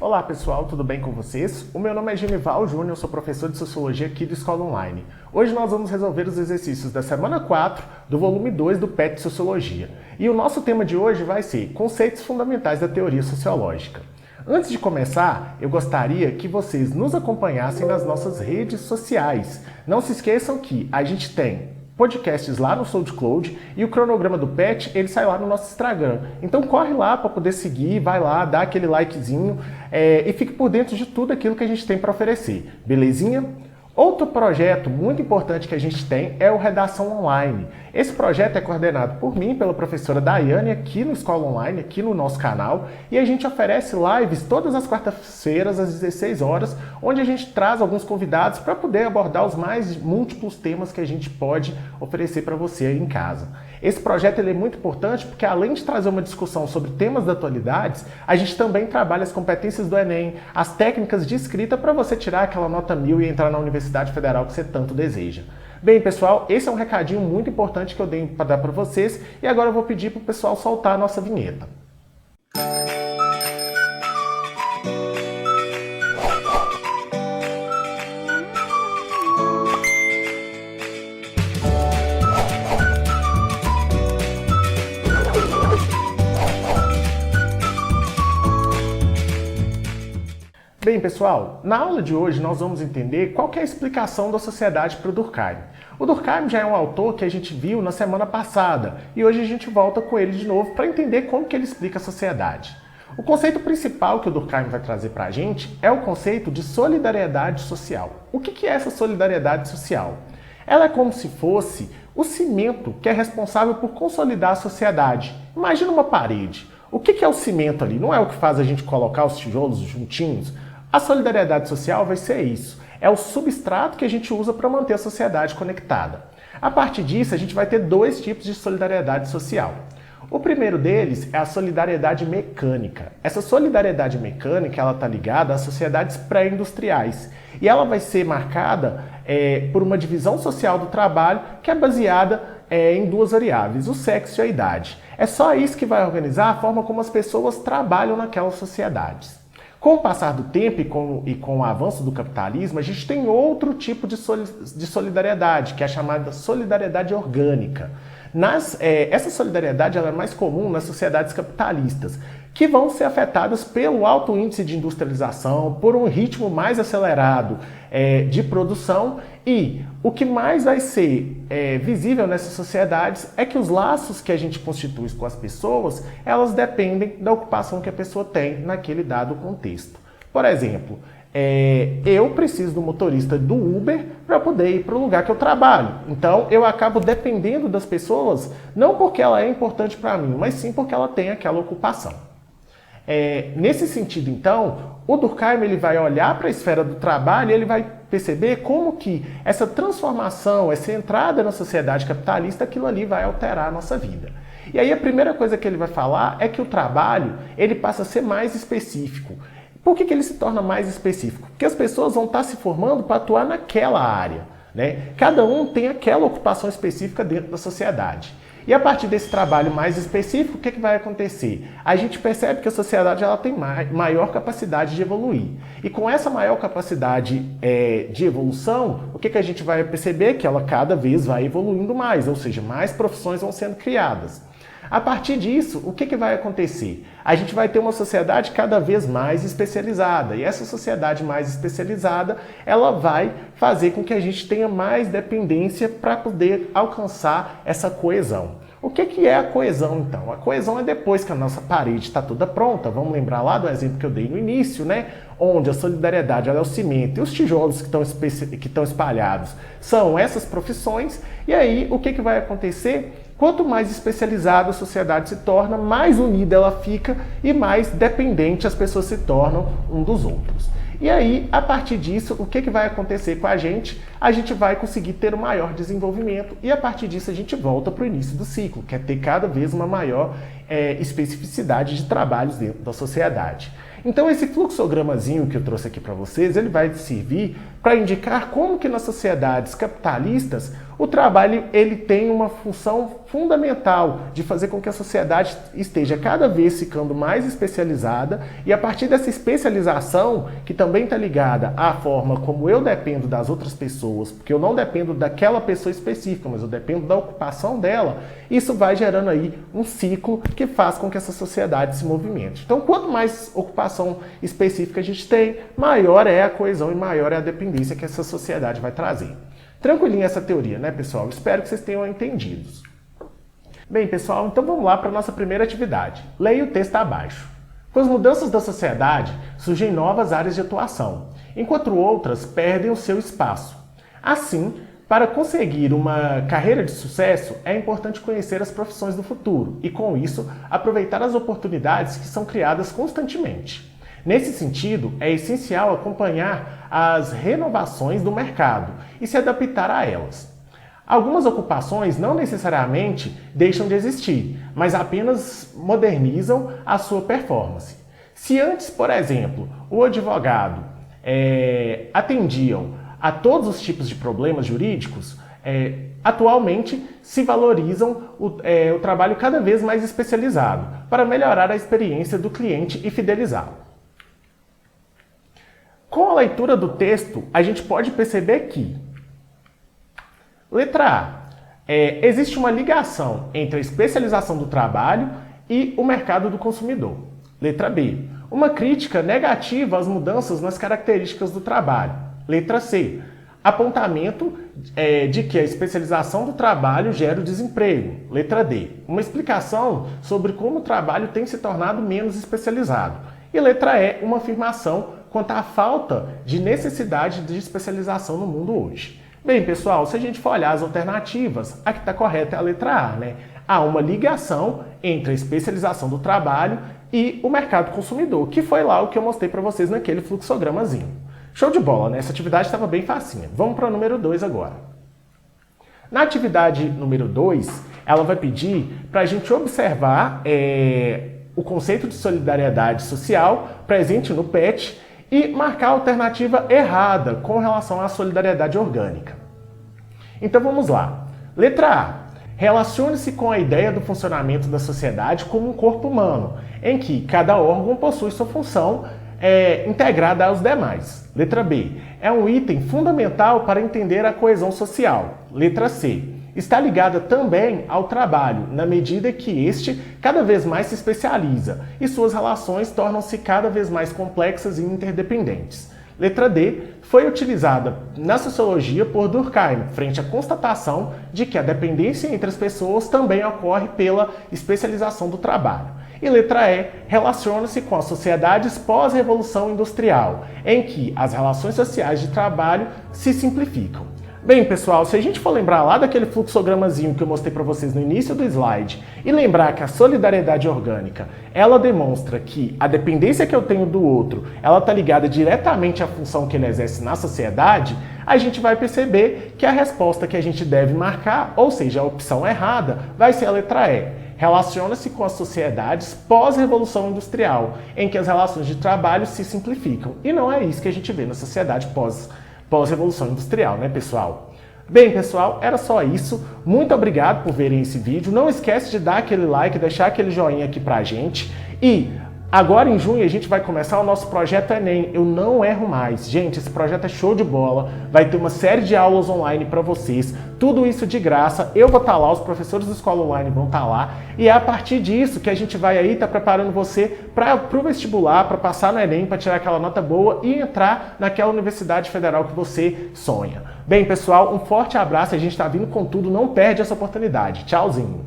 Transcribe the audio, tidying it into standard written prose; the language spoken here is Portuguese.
Olá pessoal, tudo bem com vocês? O meu nome é Genival Júnior, sou professor de Sociologia aqui do Escola Online. Hoje nós vamos resolver os exercícios da semana 4 do volume 2 do PET de Sociologia. E o nosso tema de hoje vai ser Conceitos Fundamentais da Teoria Sociológica. Antes de começar, eu gostaria que vocês nos acompanhassem nas nossas redes sociais. Não se esqueçam que a gente tem podcasts lá no SoundCloud e o cronograma do PET, ele sai lá no nosso Instagram. Então corre lá para poder seguir, vai lá, dá aquele likezinho e fique por dentro de tudo aquilo que a gente tem para oferecer. Belezinha? Outro projeto muito importante que a gente tem é o Redação Online. Esse projeto é coordenado por mim, pela professora Daiane, aqui no Escola Online, aqui no nosso canal, e a gente oferece lives todas as quartas-feiras, às 16 horas, onde a gente traz alguns convidados para poder abordar os mais múltiplos temas que a gente pode oferecer para você aí em casa. Esse projeto ele é muito importante porque, além de trazer uma discussão sobre temas da atualidade, a gente também trabalha as competências do Enem, as técnicas de escrita para você tirar aquela nota 1000 e entrar na Universidade Federal que você tanto deseja. Bem, pessoal, esse é um recadinho muito importante que eu dei para dar para vocês e agora eu vou pedir para o pessoal soltar a nossa vinheta. Bem, pessoal, na aula de hoje nós vamos entender qual que é a explicação da sociedade para o Durkheim. O Durkheim já é um autor que a gente viu na semana passada e hoje a gente volta com ele de novo para entender como que ele explica a sociedade. O conceito principal que o Durkheim vai trazer para a gente é o conceito de solidariedade social. O que é essa solidariedade social? Ela é como se fosse o cimento que é responsável por consolidar a sociedade. Imagina uma parede. O que é o cimento ali? Não é o que faz a gente colocar os tijolos juntinhos? A solidariedade social vai ser isso. É o substrato que a gente usa para manter a sociedade conectada. A partir disso, a gente vai ter dois tipos de solidariedade social. O primeiro deles é a solidariedade mecânica. Essa solidariedade mecânica ela está ligada às sociedades pré-industriais. E ela vai ser marcada por uma divisão social do trabalho que é baseada em duas variáveis, o sexo e a idade. É só isso que vai organizar a forma como as pessoas trabalham naquelas sociedades. Com o passar do tempo e com o avanço do capitalismo, a gente tem outro tipo de solidariedade, que é a chamada solidariedade orgânica. Essa solidariedade ela é mais comum nas sociedades capitalistas, que vão ser afetadas pelo alto índice de industrialização, por um ritmo mais acelerado de produção e o que mais vai ser visível nessas sociedades é que os laços que a gente constitui com as pessoas, elas dependem da ocupação que a pessoa tem naquele dado contexto. Por exemplo, eu preciso do motorista do Uber para poder ir para o lugar que eu trabalho. Então, eu acabo dependendo das pessoas, não porque ela é importante para mim, mas sim porque ela tem aquela ocupação. Nesse sentido, então, o Durkheim ele vai olhar para a esfera do trabalho e ele vai perceber como que essa transformação, essa entrada na sociedade capitalista, aquilo ali vai alterar a nossa vida. E aí a primeira coisa que ele vai falar é que o trabalho ele passa a ser mais específico. Por que ele se torna mais específico? Porque as pessoas vão estar se formando para atuar naquela área, né? Cada um tem aquela ocupação específica dentro da sociedade. E a partir desse trabalho mais específico, o que vai acontecer? A gente percebe que a sociedade ela tem maior capacidade de evoluir. E com essa maior capacidade de evolução, o que a gente vai perceber? Que ela cada vez vai evoluindo mais, ou seja, mais profissões vão sendo criadas. A partir disso, o que vai acontecer? A gente vai ter uma sociedade cada vez mais especializada. E essa sociedade mais especializada, ela vai fazer com que a gente tenha mais dependência para poder alcançar essa coesão. O que é a coesão, então? A coesão é depois que a nossa parede está toda pronta. Vamos lembrar lá do exemplo que eu dei no início, né? Onde a solidariedade ela é o cimento e os tijolos que estão espalhados são essas profissões. E aí, o que vai acontecer? Quanto mais especializada a sociedade se torna, mais unida ela fica e mais dependente as pessoas se tornam um dos outros. E aí, a partir disso, o que vai acontecer com a gente? A gente vai conseguir ter um maior desenvolvimento e a partir disso a gente volta para o início do ciclo, que é ter cada vez uma maior especificidade de trabalhos dentro da sociedade. Então esse fluxogramazinho que eu trouxe aqui para vocês, ele vai servir para indicar como que nas sociedades capitalistas o trabalho ele tem uma função fundamental de fazer com que a sociedade esteja cada vez ficando mais especializada e a partir dessa especialização, que também está ligada à forma como eu dependo das outras pessoas, porque eu não dependo daquela pessoa específica, mas eu dependo da ocupação dela, isso vai gerando aí um ciclo que faz com que essa sociedade se movimente. Então, quanto mais ocupação específica a gente tem, maior é a coesão e maior é a dependência que essa sociedade vai trazer. Tranquilinha essa teoria, né, pessoal? Espero que vocês tenham entendido. Bem, pessoal, então vamos lá para a nossa primeira atividade. Leia o texto abaixo. Com as mudanças da sociedade, surgem novas áreas de atuação, enquanto outras perdem o seu espaço. Assim, para conseguir uma carreira de sucesso, é importante conhecer as profissões do futuro e, com isso, aproveitar as oportunidades que são criadas constantemente. Nesse sentido, é essencial acompanhar as renovações do mercado e se adaptar a elas. Algumas ocupações não necessariamente deixam de existir, mas apenas modernizam a sua performance. Se antes, por exemplo, o advogado atendiam a todos os tipos de problemas jurídicos, atualmente se valorizam o trabalho cada vez mais especializado para melhorar a experiência do cliente e fidelizá-lo. Com a leitura do texto, a gente pode perceber que, letra A, existe uma ligação entre a especialização do trabalho e o mercado do consumidor. Letra B, uma crítica negativa às mudanças nas características do trabalho. Letra C, apontamento de que a especialização do trabalho gera o desemprego. Letra D, uma explicação sobre como o trabalho tem se tornado menos especializado. E letra E, uma afirmação quanto à falta de necessidade de especialização no mundo hoje. Bem, pessoal, se a gente for olhar as alternativas, a que está correta é a letra A, né? Há uma ligação entre a especialização do trabalho e o mercado consumidor, que foi lá o que eu mostrei para vocês naquele fluxogramazinho. Show de bola, né? Essa atividade estava bem facinha. Vamos para o número 2 agora. Na atividade número 2, ela vai pedir para a gente observar o conceito de solidariedade social presente no PET e marcar a alternativa errada com relação à solidariedade orgânica. Então vamos lá. Letra A. Relacione-se com a ideia do funcionamento da sociedade como um corpo humano, em que cada órgão possui sua função integrada aos demais. Letra B. É um item fundamental para entender a coesão social. Letra C. Está ligada também ao trabalho, na medida que este cada vez mais se especializa e suas relações tornam-se cada vez mais complexas e interdependentes. Letra D. Foi utilizada na sociologia por Durkheim, frente à constatação de que a dependência entre as pessoas também ocorre pela especialização do trabalho. E letra E. Relaciona-se com as sociedades pós-revolução industrial, em que as relações sociais de trabalho se simplificam. Bem, pessoal, se a gente for lembrar lá daquele fluxogramazinho que eu mostrei para vocês no início do slide e lembrar que a solidariedade orgânica, ela demonstra que a dependência que eu tenho do outro, ela está ligada diretamente à função que ele exerce na sociedade, a gente vai perceber que a resposta que a gente deve marcar, ou seja, a opção errada, vai ser a letra E. Relaciona-se com as sociedades pós-revolução industrial, em que as relações de trabalho se simplificam. E não é isso que a gente vê na sociedade pós-revolução industrial, né, pessoal? Bem, pessoal, era só isso. Muito obrigado por verem esse vídeo. Não esquece de dar aquele like, deixar aquele joinha aqui pra gente. E agora em junho a gente vai começar o nosso projeto Enem. Eu não erro mais. Gente, esse projeto é show de bola. Vai ter uma série de aulas online para vocês. Tudo isso de graça. Eu vou estar lá, os professores da escola online vão estar lá. E é a partir disso que a gente vai aí estar preparando você para o vestibular, para passar no Enem, para tirar aquela nota boa e entrar naquela universidade federal que você sonha. Bem, pessoal, um forte abraço. A gente está vindo com tudo. Não perde essa oportunidade. Tchauzinho.